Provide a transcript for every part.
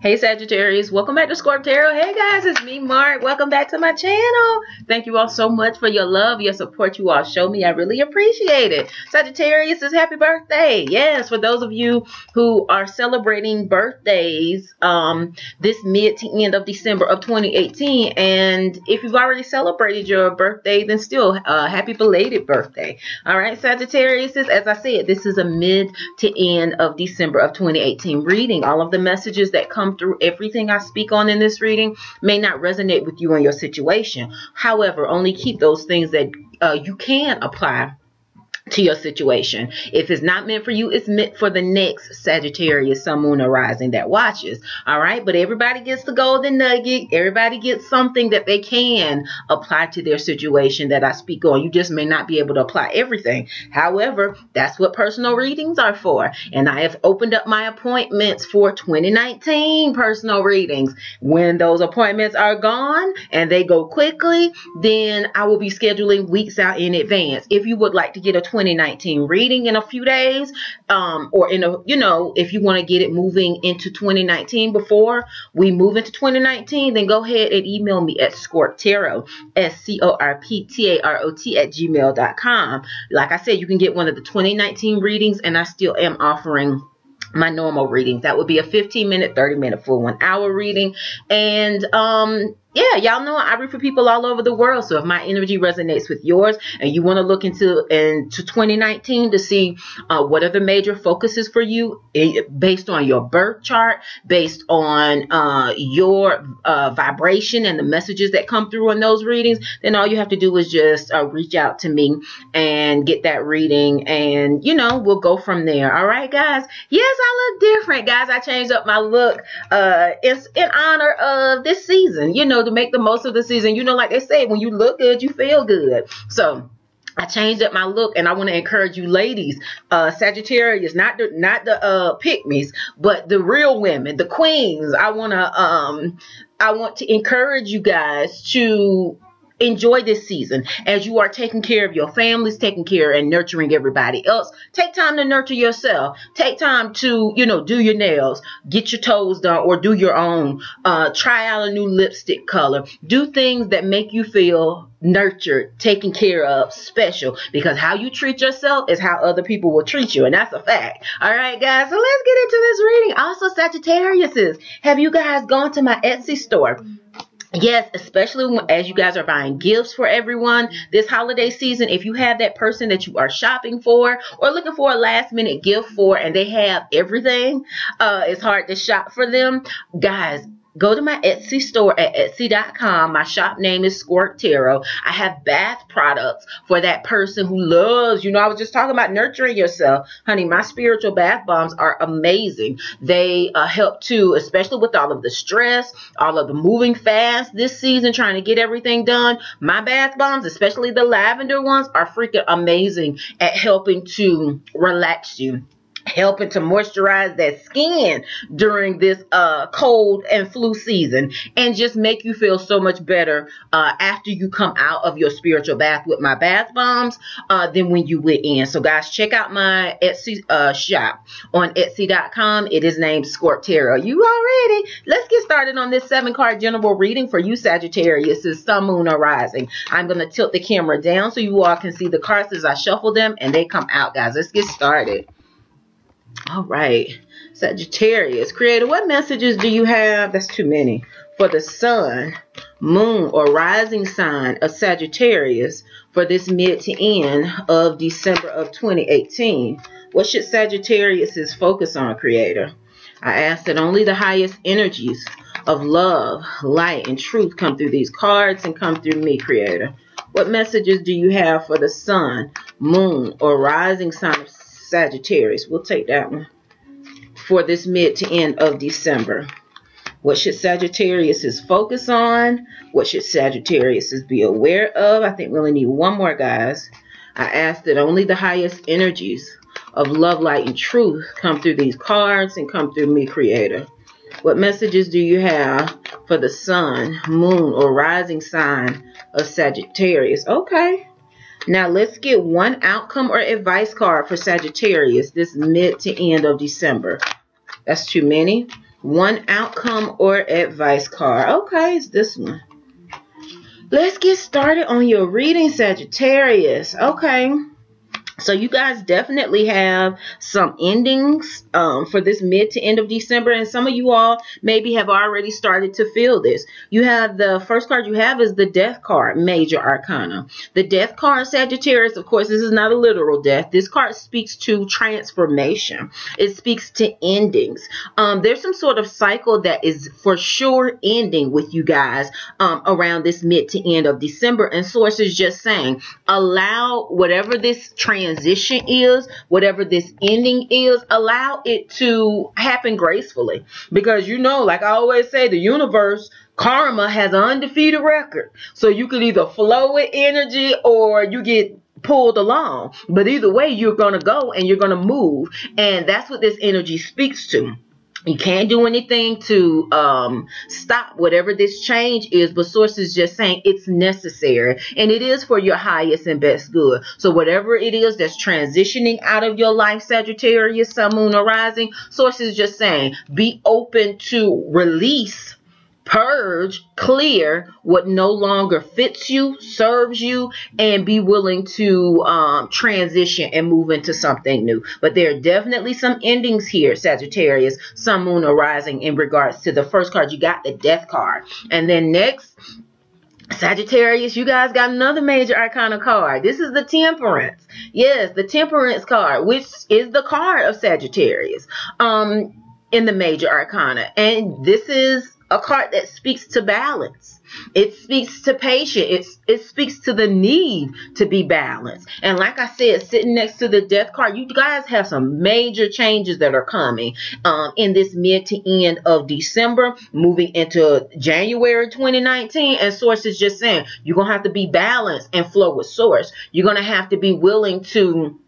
Hey Sagittarius, welcome back to Scorp Tarot. Hey guys, it's me, Mark. Welcome back to my channel. Thank you all so much for your love, your support you all show me. I really appreciate it. Sagittarius, is happy birthday. Yes, for those of you who are celebrating birthdays this mid to end of December of 2018. And if you've already celebrated your birthday, then still happy belated birthday. All right, Sagittarius, as I said, this is a mid to end of December of 2018 reading. All of the messages that come through, everything I speak on in this reading may not resonate with you and your situation. However, only keep those things that you can apply to your situation. If it's not meant for you, it's meant for the next Sagittarius, Sun, Moon, or Rising that watches. All right, but everybody gets the golden nugget. Everybody gets something that they can apply to their situation that I speak on. You just may not be able to apply everything. However, that's what personal readings are for. And I have opened up my appointments for 2019 personal readings. When those appointments are gone and they go quickly, then I will be scheduling weeks out in advance. If you would like to get a 2019 reading in a few days, or in a, if you want to get it moving into 2019 before we move into 2019, then go ahead and email me at ScorpTarot, ScorpTarot @gmail.com. Like I said, you can get one of the 2019 readings, and I still am offering my normal readings. That would be a 15-minute, 30-minute, full 1 hour reading. And yeah, y'all know I read for people all over the world. So if my energy resonates with yours and you want to look into 2019 to see what are the major focuses for you based on your birth chart, based on your vibration and the messages that come through in those readings, then all you have to do is just reach out to me and get that reading, and we'll go from there. All right, guys. Yes, I look different, guys. I changed up my look. It's in honor of this season, to make the most of the season. Like they say, when you look good, you feel good. So I changed up my look, and I want to encourage you ladies, Sagittarius, not the pick-me's, but the real women, the queens. I want to encourage you guys to enjoy this season as you are taking care of your families, taking care and nurturing everybody else. Take time to nurture yourself. Take time to, do your nails, get your toes done, or do your own. Try out a new lipstick color. Do things that make you feel nurtured, taken care of, special, because how you treat yourself is how other people will treat you, and that's a fact. All right, guys, so let's get into this reading. Also, Sagittariuses, have you guys gone to my Etsy store? Yes, especially as you guys are buying gifts for everyone this holiday season. If you have that person that you are shopping for or looking for a last minute gift for, and they have everything, it's hard to shop for them. Guys, go to my Etsy store at Etsy.com. My shop name is Scorp Tarot. I have bath products for that person who loves, I was just talking about nurturing yourself. Honey, my spiritual bath bombs are amazing. They help too, especially with all of the stress, all of the moving fast this season, trying to get everything done. My bath bombs, especially the lavender ones, are freaking amazing at helping to relax you, helping to moisturize that skin during this cold and flu season, and just make you feel so much better after you come out of your spiritual bath with my bath bombs than when you went in. So guys, check out my Etsy shop on Etsy.com. It is named Scorp Tarot. You all ready? Let's get started on this 7-card general reading for you Sagittarius, is Sun, Moon, or Rising. I'm going to tilt the camera down so you all can see the cards as I shuffle them and they come out, guys. Let's get started. All right, Sagittarius, Creator, what messages do you have? That's too many. For the Sun, Moon, or Rising sign of Sagittarius for this mid to end of December of 2018. What should Sagittarius focus on, Creator? I ask that only the highest energies of love, light, and truth come through these cards and come through me, Creator. What messages do you have for the Sun, Moon, or Rising sign of Sagittarius? We'll take that one. For this mid to end of December, what should Sagittarius focus on? What should Sagittarius be aware of? I think we only need one more, guys. I ask that only the highest energies of love, light, and truth come through these cards and come through me, Creator. What messages do you have for the Sun, Moon, or Rising sign of Sagittarius? Okay. Now let's get one outcome or advice card for Sagittarius this mid to end of December. That's too many. One outcome or advice card. Okay, it's this one. Let's get started on your reading, Sagittarius. Okay. So you guys definitely have some endings for this mid to end of December. And some of you all maybe have already started to feel this. You have the first card you have is the Death card, Major Arcana. The Death card, Sagittarius, of course, this is not a literal death. This card speaks to transformation. It speaks to endings. There's some sort of cycle that is for sure ending with you guys around this mid to end of December. And Source is just saying, allow whatever this transition is, whatever this ending is, allow it to happen gracefully, because you know, like I always say, the universe, karma has an undefeated record. So you could either flow with energy or you get pulled along, but either way you're gonna go and you're gonna move, and that's what this energy speaks to. You can't do anything to stop whatever this change is, but Source is just saying it's necessary, and it is for your highest and best good. So whatever it is that's transitioning out of your life, Sagittarius, Sun, Moon, or Rising, Source is just saying be open to release, purge, clear what no longer fits you, serves you, and be willing to transition and move into something new. But there are definitely some endings here, Sagittarius, Sun, Moon, or Rising, in regards to the first card. You got the Death card. And then next, Sagittarius, you guys got another Major Arcana card. This is the Temperance. Yes, the Temperance card, which is the card of Sagittarius in the Major Arcana. And this is a card that speaks to balance. It speaks to patience. It speaks to the need to be balanced. And like I said, sitting next to the Death card, you guys have some major changes that are coming in this mid to end of December, moving into January 2019. And Source is just saying, you're going to have to be balanced and flow with Source. You're going to have to be willing to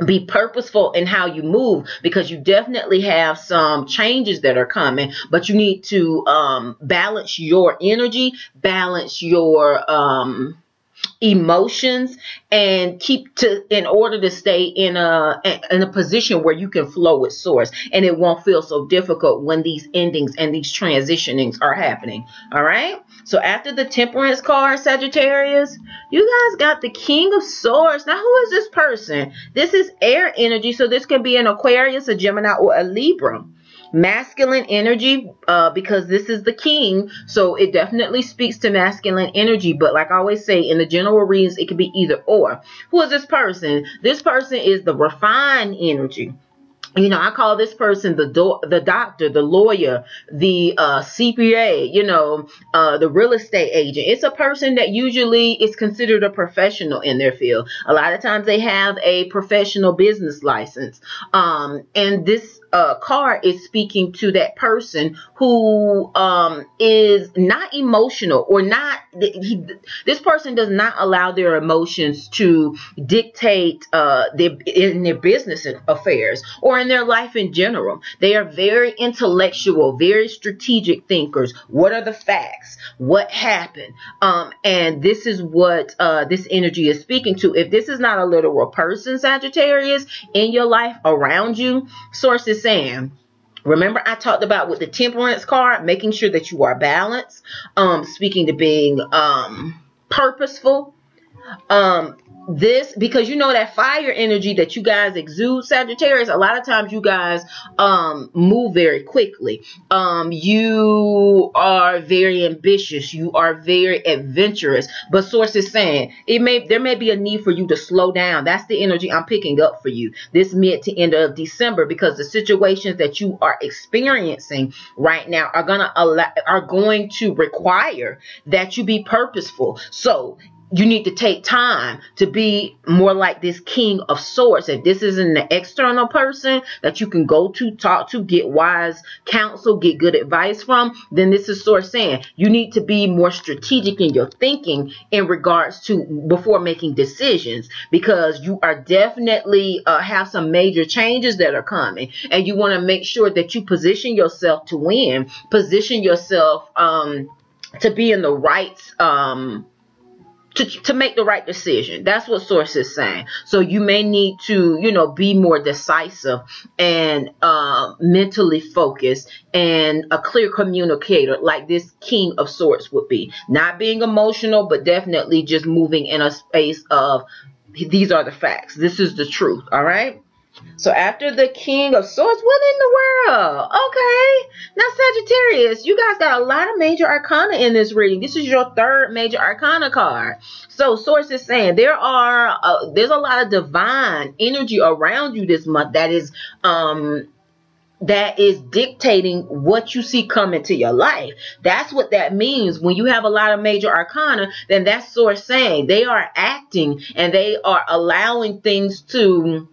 be purposeful in how you move, because you definitely have some changes that are coming, but you need to balance your energy, balance your emotions, and in order to stay in a position where you can flow with Source, and it won't feel so difficult when these endings and these transitionings are happening. All right. So after the Temperance card, Sagittarius, you guys got the King of Swords. Now, who is this person? This is air energy. So this can be an Aquarius, a Gemini, or a Libra. Masculine energy, because this is the king, so it definitely speaks to masculine energy. But like I always say, in the general readings, it could be either or. Who is this person? This person is the refined energy. You know, I call this person the doctor, the lawyer, the CPA, you know, the real estate agent. It's a person that usually is considered a professional in their field. A lot of times they have a professional business license. And this card is speaking to that person who is not emotional, or not, this person does not allow their emotions to dictate in their business affairs or in their life in general. They are very intellectual, very strategic thinkers. What are the facts? What happened? And this is what this energy is speaking to. If this is not a literal person, Sagittarius, in your life around you, Source is saying, remember I talked about with the Temperance card, making sure that you are balanced, speaking to being purposeful. This, because you know that fire energy that you guys exude, Sagittarius, a lot of times you guys move very quickly. You are very ambitious. You are very adventurous. But Source is saying there may be a need for you to slow down. That's the energy I'm picking up for you this mid to end of December, because the situations that you are experiencing right now are going to require that you be purposeful. So you need to take time to be more like this King of Swords. If this isn't an external person that you can go to, talk to, get wise counsel, get good advice from, then this is Source saying you need to be more strategic in your thinking in regards to before making decisions, because you are definitely have some major changes that are coming, and you want to make sure that you position yourself to win, position yourself to be in the right to make the right decision. That's what Source is saying. So you may need to, you know, be more decisive and mentally focused and a clear communicator, like this King of Swords would be. Not being emotional, but definitely just moving in a space of, these are the facts. This is the truth. All right. So after the King of Swords, what in the world? Okay. Now, Sagittarius, you guys got a lot of major arcana in this reading. This is your third major arcana card. So Source is saying there's a lot of divine energy around you this month that is dictating what you see coming to your life. That's what that means. When you have a lot of major arcana, then that's Source saying they are acting and they are allowing things to,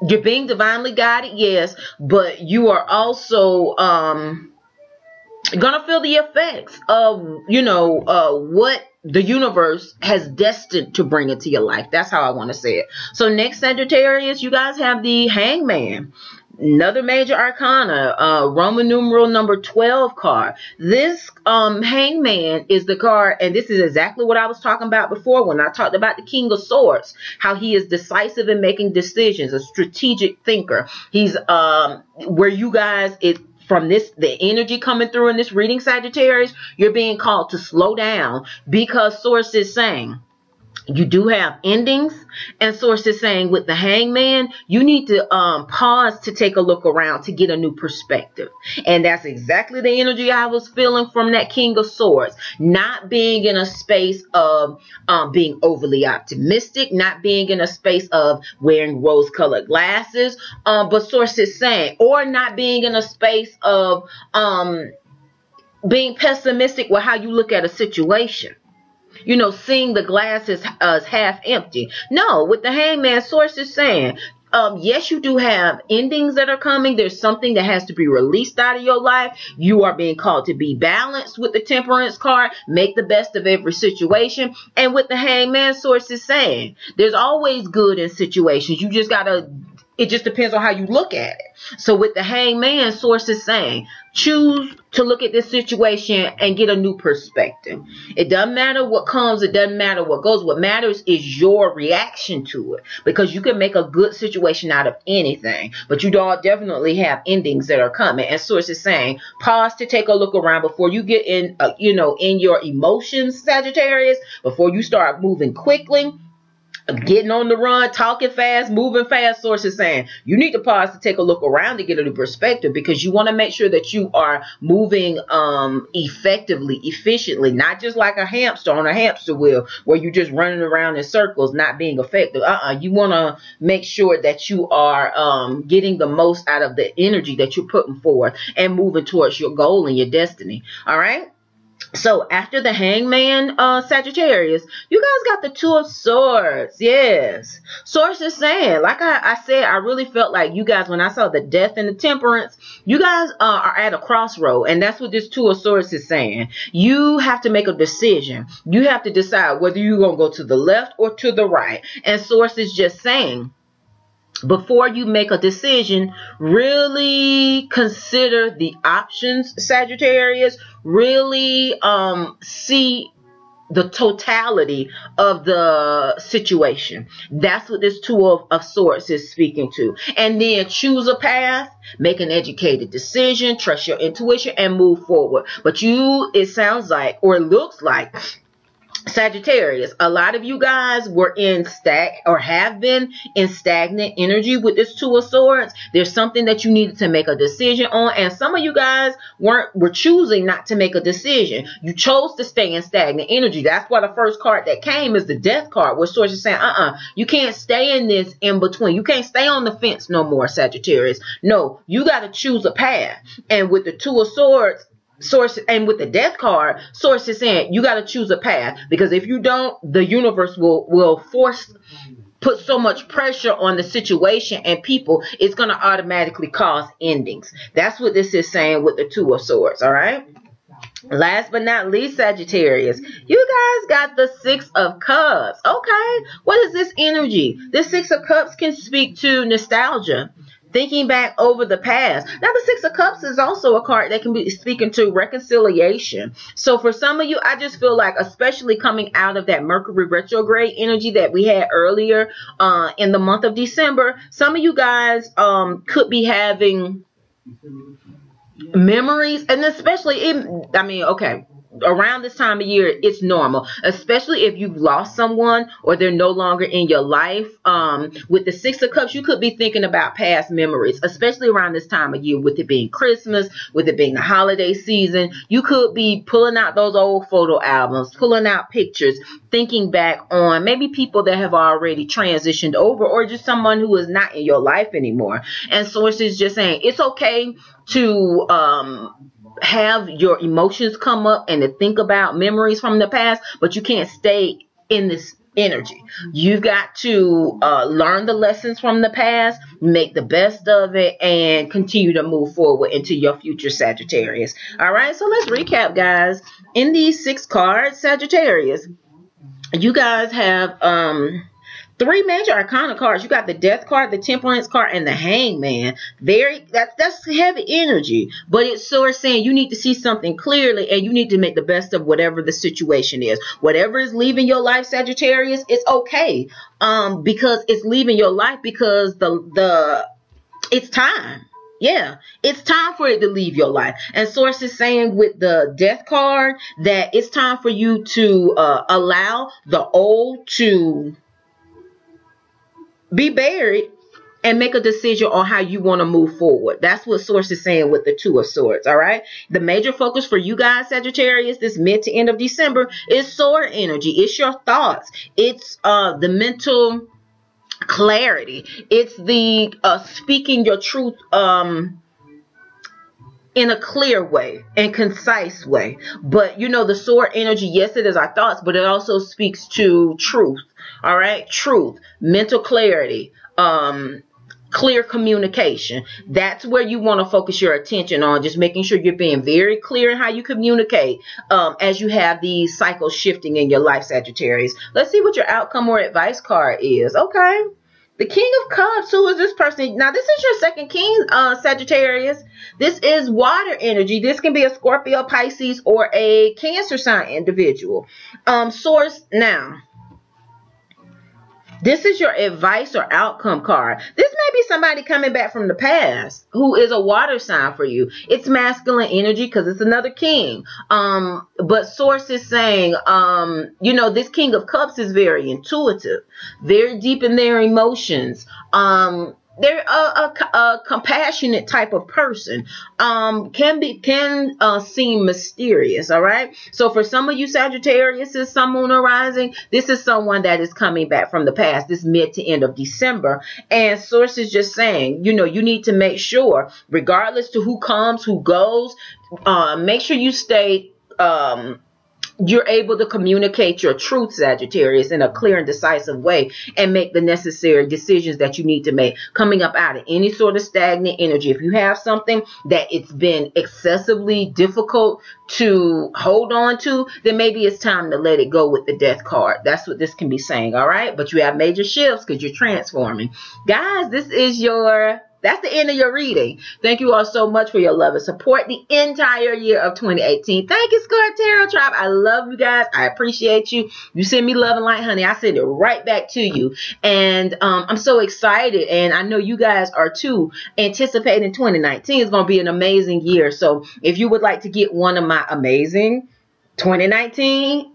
you're being divinely guided, yes, but you are also gonna feel the effects of, you know, what the universe has destined to bring into your life. That's how I want to say it. So next, Sagittarius, you guys have the Hangman. Another major arcana, Roman numeral number 12 card. This Hangman is the card, and this is exactly what I was talking about before when I talked about the King of Swords, how he is decisive in making decisions, a strategic thinker. He's where you guys, from this, the energy coming through in this reading, Sagittarius, you're being called to slow down, because Source is saying you do have endings, and Source is saying with the Hangman, you need to pause to take a look around to get a new perspective. And that's exactly the energy I was feeling from that King of Swords. Not being in a space of being overly optimistic, not being in a space of wearing rose-colored glasses, but Source is saying, or not being in a space of being pessimistic with how you look at a situation. You know, seeing the glass as half empty. No, with the Hangman, Source is saying, yes, you do have endings that are coming. There's something that has to be released out of your life. You are being called to be balanced with the Temperance card. Make the best of every situation. And with the Hangman, Source is saying, there's always good in situations. You just gotta, it just depends on how you look at it. So with the Hangman, Source is saying, choose to look at this situation and get a new perspective. It doesn't matter what comes. It doesn't matter what goes. What matters is your reaction to it, because you can make a good situation out of anything, but you all definitely have endings that are coming. And Source is saying, pause to take a look around before you get in, you know, in your emotions, Sagittarius, before you start moving quickly, getting on the run, talking fast, moving fast. Source is saying you need to pause to take a look around to get a new perspective, because you want to make sure that you are moving effectively, efficiently, not just like a hamster on a hamster wheel where you're just running around in circles, not being effective. You want to make sure that you are getting the most out of the energy that you're putting forth and moving towards your goal and your destiny. All right. So after the Hangman, Sagittarius, you guys got the Two of Swords. Yes. Source is saying, like I said, I really felt like you guys, when I saw the Death and the Temperance, you guys are at a crossroad. And that's what this Two of Swords is saying. You have to make a decision. You have to decide whether you're going to go to the left or to the right. And Source is just saying, before you make a decision, really consider the options, Sagittarius. Really see the totality of the situation. That's what this Two of Swords is speaking to. And then choose a path, make an educated decision, trust your intuition, and move forward. But it sounds like, or it looks like, Sagittarius, a lot of you guys were in have been in stagnant energy with this Two of Swords. There's something that you needed to make a decision on, and some of you guys were choosing not to make a decision. You chose to stay in stagnant energy. That's why the first card that came is the Death card, where Source is saying, you can't stay in this in between. You can't stay on the fence no more, Sagittarius. No, you got to choose a path. And with the Two of Swords, Source, and with the Death card, Source is saying you got to choose a path, because if you don't, the universe will put so much pressure on the situation and people, it's going to automatically cause endings. That's what this is saying with the Two of Swords. All right. Last but not least, Sagittarius, you guys got the Six of Cups. Okay. What is this energy? The Six of Cups can speak to nostalgia, thinking back over the past. Now, the Six of Cups is also a card that can be speaking to reconciliation. So for some of you, I just feel like, especially coming out of that Mercury retrograde energy that we had earlier in the month of December, some of you guys could be having memories, and especially around this time of year, it's normal, especially if you've lost someone or they're no longer in your life. With the Six of Cups, you could be thinking about past memories, especially around this time of year, with it being Christmas, with it being the holiday season. You could be pulling out those old photo albums, pulling out pictures, thinking back on maybe people that have already transitioned over, or just someone who is not in your life anymore. And sources just saying it's okay to have your emotions come up and to think about memories from the past, but you can't stay in this energy. You've got to learn the lessons from the past, make the best of it, and continue to move forward into your future, Sagittarius. All right, so let's recap, guys. In these 6 cards, Sagittarius, you guys have 3 major arcana cards. You got the Death card, the Temperance card, and the Hangman. That's heavy energy, but it's sort of saying you need to see something clearly, and you need to make the best of whatever the situation is. Whatever is leaving your life, Sagittarius, it's okay, because it's leaving your life because it's time. Yeah, it's time for it to leave your life. And Source is saying with the Death card that it's time for you to allow the old to be buried and make a decision on how you want to move forward. That's what Source is saying with the Two of Swords, all right? The major focus for you guys, Sagittarius, this mid to end of December is sword energy. It's your thoughts. It's the mental clarity. It's the speaking your truth in a clear way and concise way. But you know, the sword energy, yes, it is our thoughts, but it also speaks to truth. All right, truth, mental clarity, clear communication. That's where you want to focus your attention on, just making sure you're being very clear in how you communicate as you have these cycles shifting in your life, Sagittarius. Let's see what your outcome or advice card is. Okay, the King of Cups. Who is this person? Now, this is your second king, Sagittarius. This is water energy. This can be a Scorpio, Pisces, or a Cancer sign individual. Source, now, this is your advice or outcome card. This may be somebody coming back from the past who is a water sign for you. It's masculine energy because it's another king. But Source is saying, you know, this King of Cups is very intuitive, very deep in their emotions. They're a compassionate type of person. Can seem mysterious. All right. So for some of you Sagittarius, is Sun, Moon, or Rising, this is someone that is coming back from the past, this mid to end of December. And Source is just saying, you know, you need to make sure, regardless to who comes, who goes, make sure you stay you're able to communicate your truth, Sagittarius, in a clear and decisive way, and make the necessary decisions that you need to make, coming up out of any sort of stagnant energy. If you have something that it's been excessively difficult to hold on to, then maybe it's time to let it go with the Death card. That's what this can be saying, all right? But you have major shifts because you're transforming. Guys, this is that's the end of your reading. Thank you all so much for your love and support the entire year of 2018. Thank you, Scorp Tarot Tribe. I love you guys. I appreciate you. You send me love and light, honey. I send it right back to you. And I'm so excited. And I know you guys are too, anticipating 2019 is going to be an amazing year. So if you would like to get one of my amazing 2019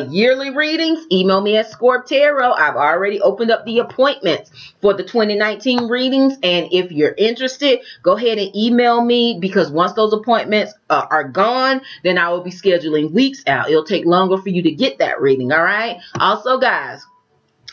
yearly readings, email me at Scorp Tarot. I've already opened up the appointments for the 2019 readings, and if you're interested, go ahead and email me, because once those appointments are gone, then I will be scheduling weeks out. It'll take longer for you to get that reading. All right. Also, guys,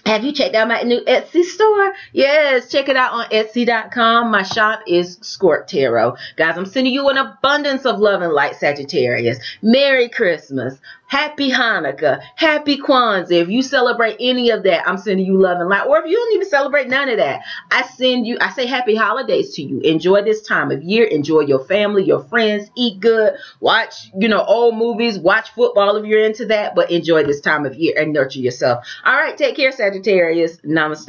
have you checked out my new Etsy store? Yes, check it out on Etsy.com. My shop is Scorp Tarot. Guys, I'm sending you an abundance of love and light, Sagittarius. Merry Christmas. Happy Hanukkah. Happy Kwanzaa. If you celebrate any of that, I'm sending you love and light. Or if you don't even celebrate none of that, I say happy holidays to you. Enjoy this time of year. Enjoy your family, your friends. Eat good. Watch, old movies. Watch football if you're into that. But enjoy this time of year and nurture yourself. All right, take care, Sagittarius. Namaste.